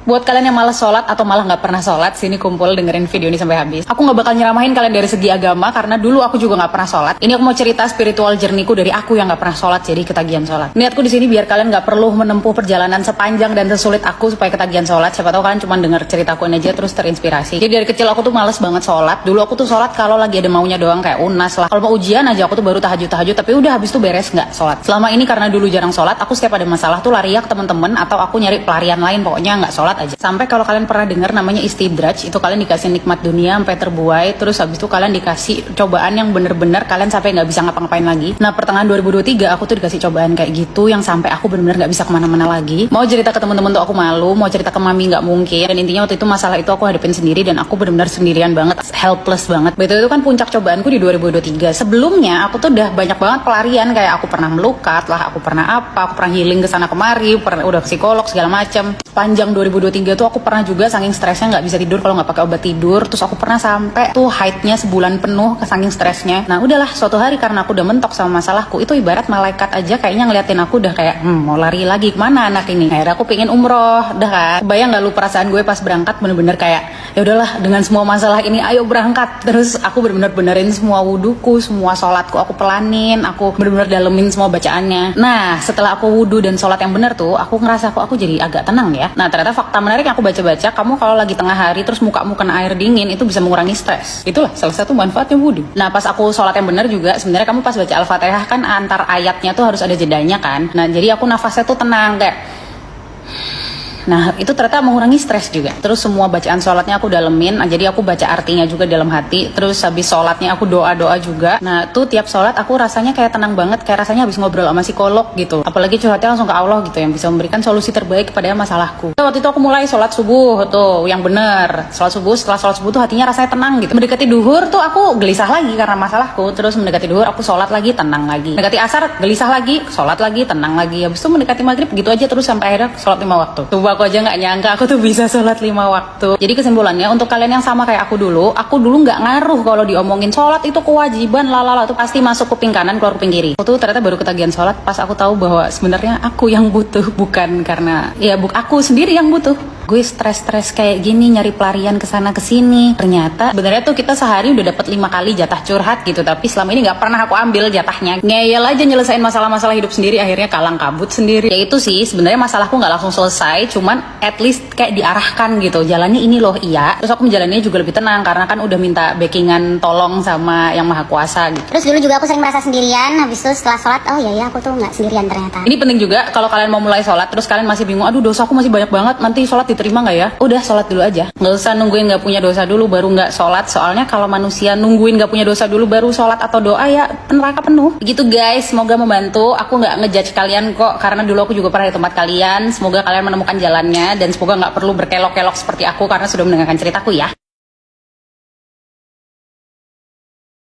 Buat kalian yang malas sholat atau malah nggak pernah sholat, sini kumpul dengerin video ini sampai habis. Aku nggak bakal nyeramahin kalian dari segi agama karena dulu aku juga nggak pernah sholat. Ini aku mau cerita spiritual journey-ku dari aku yang nggak pernah sholat jadi ketagihan sholat. Niatku di sini biar kalian nggak perlu menempuh perjalanan sepanjang dan sesulit aku supaya ketagihan sholat. Siapa tahu kalian cuma denger ceritaku aja terus terinspirasi. Jadi dari kecil aku tuh males banget sholat. Dulu aku tuh sholat kalau lagi ada maunya doang kayak UNAS lah. Kalau mau ujian aja aku tuh baru tahajud tapi udah habis tuh beres nggak sholat. Selama ini karena dulu jarang sholat, aku setiap ada masalah tuh lari ya ke temen-temen atau aku nyari pelarian lain, pokoknya nggak sholat aja. Sampai kalau kalian pernah dengar namanya istidraj, itu kalian dikasih nikmat dunia sampai terbuai, terus habis itu kalian dikasih cobaan yang bener-bener kalian sampai nggak bisa ngapa-ngapain lagi. Nah pertengahan 2023 aku tuh dikasih cobaan kayak gitu yang sampai aku bener-bener nggak bisa kemana-mana lagi. Mau cerita ke temen-temen tuh aku malu, mau cerita ke mami nggak mungkin. Dan intinya waktu itu masalah itu aku hadapin sendiri dan aku bener-bener sendirian banget, helpless banget. Betul itu kan puncak cobaanku di 2023. Sebelumnya aku tuh udah banyak banget pelarian, kayak aku pernah melukat lah, aku pernah aku pernah healing ke sana kemari, udah psikolog segala macam. Panjang 2023 tuh aku pernah juga saking stresnya nggak bisa tidur kalau nggak pakai obat tidur. Terus aku pernah sampai tuh haidnya sebulan penuh saking stresnya. Nah udahlah suatu hari karena aku udah mentok sama masalahku, itu ibarat malaikat aja kayaknya ngeliatin aku udah kayak mau lari lagi kemana anak ini. Akhirnya aku pengen umroh, udah kan. Bayang nggak lu perasaan gue pas berangkat, bener-bener kayak ya udahlah dengan semua masalah ini ayo berangkat. Terus aku bener-bener benerin semua wuduku, semua sholatku aku pelanin, aku bener-bener dalemin semua bacaannya. Nah setelah aku wudu dan sholat yang bener tuh, aku ngerasa aku jadi agak tenang ya. Nah ternyata fakta menarik yang aku baca-baca, kamu kalau lagi tengah hari terus mukamu kena air dingin itu bisa mengurangi stres. Itulah salah satu manfaatnya wudu. Nah pas aku sholat yang bener juga, sebenarnya kamu pas baca Al-Fatihah kan antar ayatnya tuh harus ada jedanya kan. Nah jadi aku nafasnya tuh tenang kayak. Nah itu ternyata mengurangi stres juga. Terus semua bacaan sholatnya aku dalemin, jadi aku baca artinya juga dalam hati. Terus habis sholatnya aku doa-doa juga. Nah tuh tiap sholat aku rasanya kayak tenang banget, kayak rasanya habis ngobrol sama psikolog gitu. Apalagi curhatnya langsung ke Allah gitu, yang bisa memberikan solusi terbaik kepada masalahku. Waktu itu aku mulai sholat subuh tuh yang bener. Sholat subuh, setelah sholat subuh tuh hatinya rasanya tenang gitu. Mendekati duhur tuh aku gelisah lagi karena masalahku. Terus mendekati duhur aku sholat lagi, tenang lagi. Mendekati asar gelisah lagi, sholat lagi, tenang lagi. Habis itu mendekati maghrib gitu aja terus sampai akhirnya sholat 5 waktu. Tuh aku aja nggak nyangka aku tuh bisa sholat 5 waktu. Jadi kesimpulannya untuk kalian yang sama kayak aku dulu nggak ngaruh kalau diomongin sholat itu kewajiban lalala, itu pasti masuk kuping kanan keluar kuping kiri. Aku tuh ternyata baru ketagihan sholat pas aku tahu bahwa sebenarnya aku yang butuh, bukan karena ya aku sendiri yang butuh. Gue stres kayak gini nyari pelarian kesana kesini. Ternyata sebenarnya tuh kita sehari udah dapat 5 kali jatah curhat gitu, tapi selama ini nggak pernah aku ambil jatahnya. Ngeyel aja nyelesain masalah-masalah hidup sendiri, akhirnya kalang kabut sendiri. Ya itu sih sebenarnya masalahku nggak langsung selesai, cuman at least kayak diarahkan gitu. Jalannya ini loh iya. Terus aku menjalaninya juga lebih tenang karena kan udah minta backingan tolong sama yang maha kuasa gitu. Terus dulu juga aku sering merasa sendirian, habis itu setelah sholat oh iya aku tuh nggak sendirian ternyata. Ini penting juga kalau kalian mau mulai sholat terus kalian masih bingung, aduh dosaku masih banyak banget, nanti sholat diterima nggak ya? Udah sholat dulu aja, nggak usah nungguin nggak punya dosa dulu baru nggak sholat. Soalnya kalau manusia nungguin nggak punya dosa dulu baru sholat atau doa ya neraka penuh. Begitu guys, semoga membantu. Aku nggak ngejudge kalian kok, karena dulu aku juga pernah di tempat kalian. Semoga kalian menemukan jalannya dan semoga nggak perlu berkelok-kelok seperti aku karena sudah mendengarkan ceritaku ya.